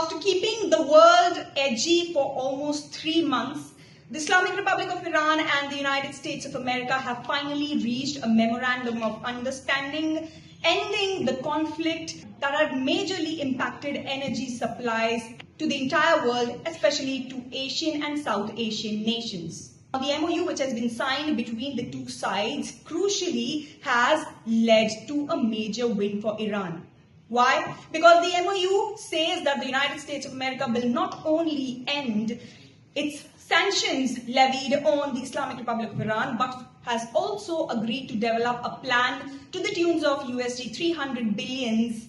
After keeping the world edgy for almost 3 months, the Islamic Republic of Iran and the United States of America have finally reached a memorandum of understanding, ending the conflict that had majorly impacted energy supplies to the entire world, especially to Asian and South Asian nations. The MOU, which has been signed between the two sides, crucially has led to a major win for Iran. Why? Because the MOU says that the United States of America will not only end its sanctions levied on the Islamic Republic of Iran, but has also agreed to develop a plan to the tunes of USD 300 billions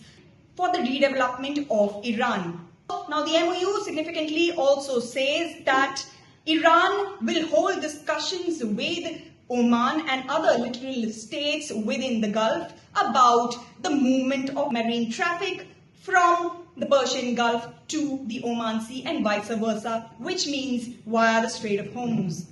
for the redevelopment of Iran. Now, the MOU significantly also says that Iran will hold discussions with Oman and other littoral states within the Gulf about the movement of marine traffic from the Persian Gulf to the Oman Sea and vice versa, which means via the Strait of Hormuz.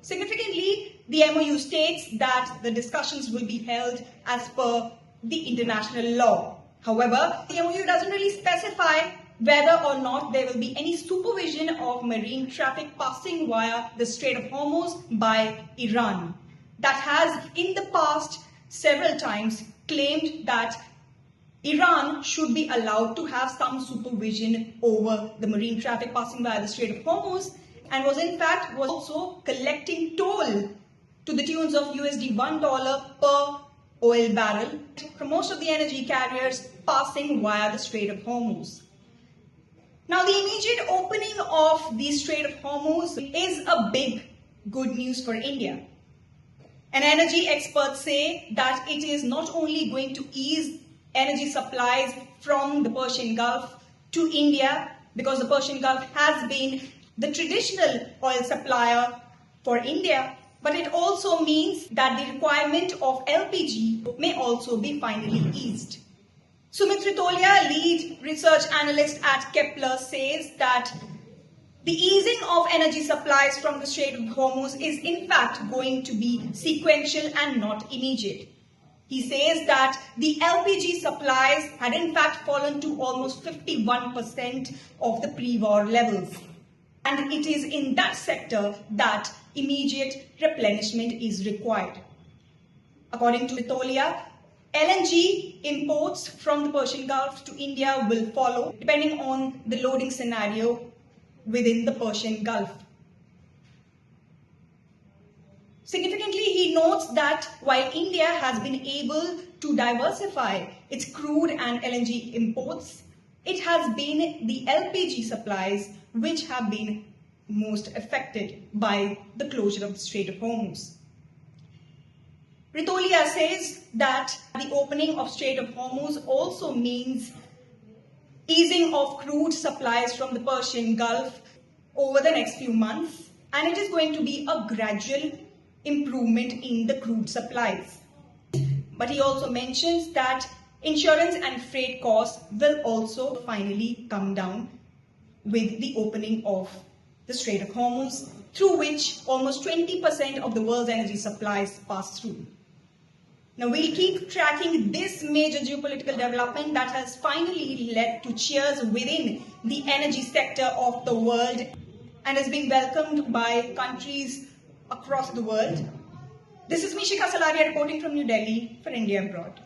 Significantly, the MOU states that the discussions will be held as per the international law. However, the MOU doesn't really specify whether or not there will be any supervision of marine traffic passing via the Strait of Hormuz by Iran. That has in the past several times claimed that Iran should be allowed to have some supervision over the marine traffic passing via the Strait of Hormuz, and was also collecting toll to the tunes of USD $1 per oil barrel from most of the energy carriers passing via the Strait of Hormuz. Now, the immediate opening of the Strait of Hormuz is a big good news for India. And energy experts say that it is not only going to ease energy supplies from the Persian Gulf to India, because the Persian Gulf has been the traditional oil supplier for India, but it also means that the requirement of LPG may also be finally eased. Sumit Ritolia, lead research analyst at Kepler, says that the easing of energy supplies from the Strait of Hormuz is in fact going to be sequential and not immediate. He says that the LPG supplies had in fact fallen to almost 51% of the pre-war levels. And it is in that sector that immediate replenishment is required. According to Ritolia, LNG imports from the Persian Gulf to India will follow depending on the loading scenario within the Persian Gulf. Significantly, he notes that while India has been able to diversify its crude and LNG imports, it has been the LPG supplies which have been most affected by the closure of the Strait of Hormuz. Ritolia says that the opening of Strait of Hormuz also means easing of crude supplies from the Persian Gulf over the next few months, and it is going to be a gradual improvement in the crude supplies. But he also mentions that insurance and freight costs will also finally come down with the opening of the Strait of Hormuz, through which almost 20% of the world's energy supplies pass through. Now, we'll keep tracking this major geopolitical development that has finally led to cheers within the energy sector of the world and is being welcomed by countries across the world. This is Mishika Salaria reporting from New Delhi for India Abroad.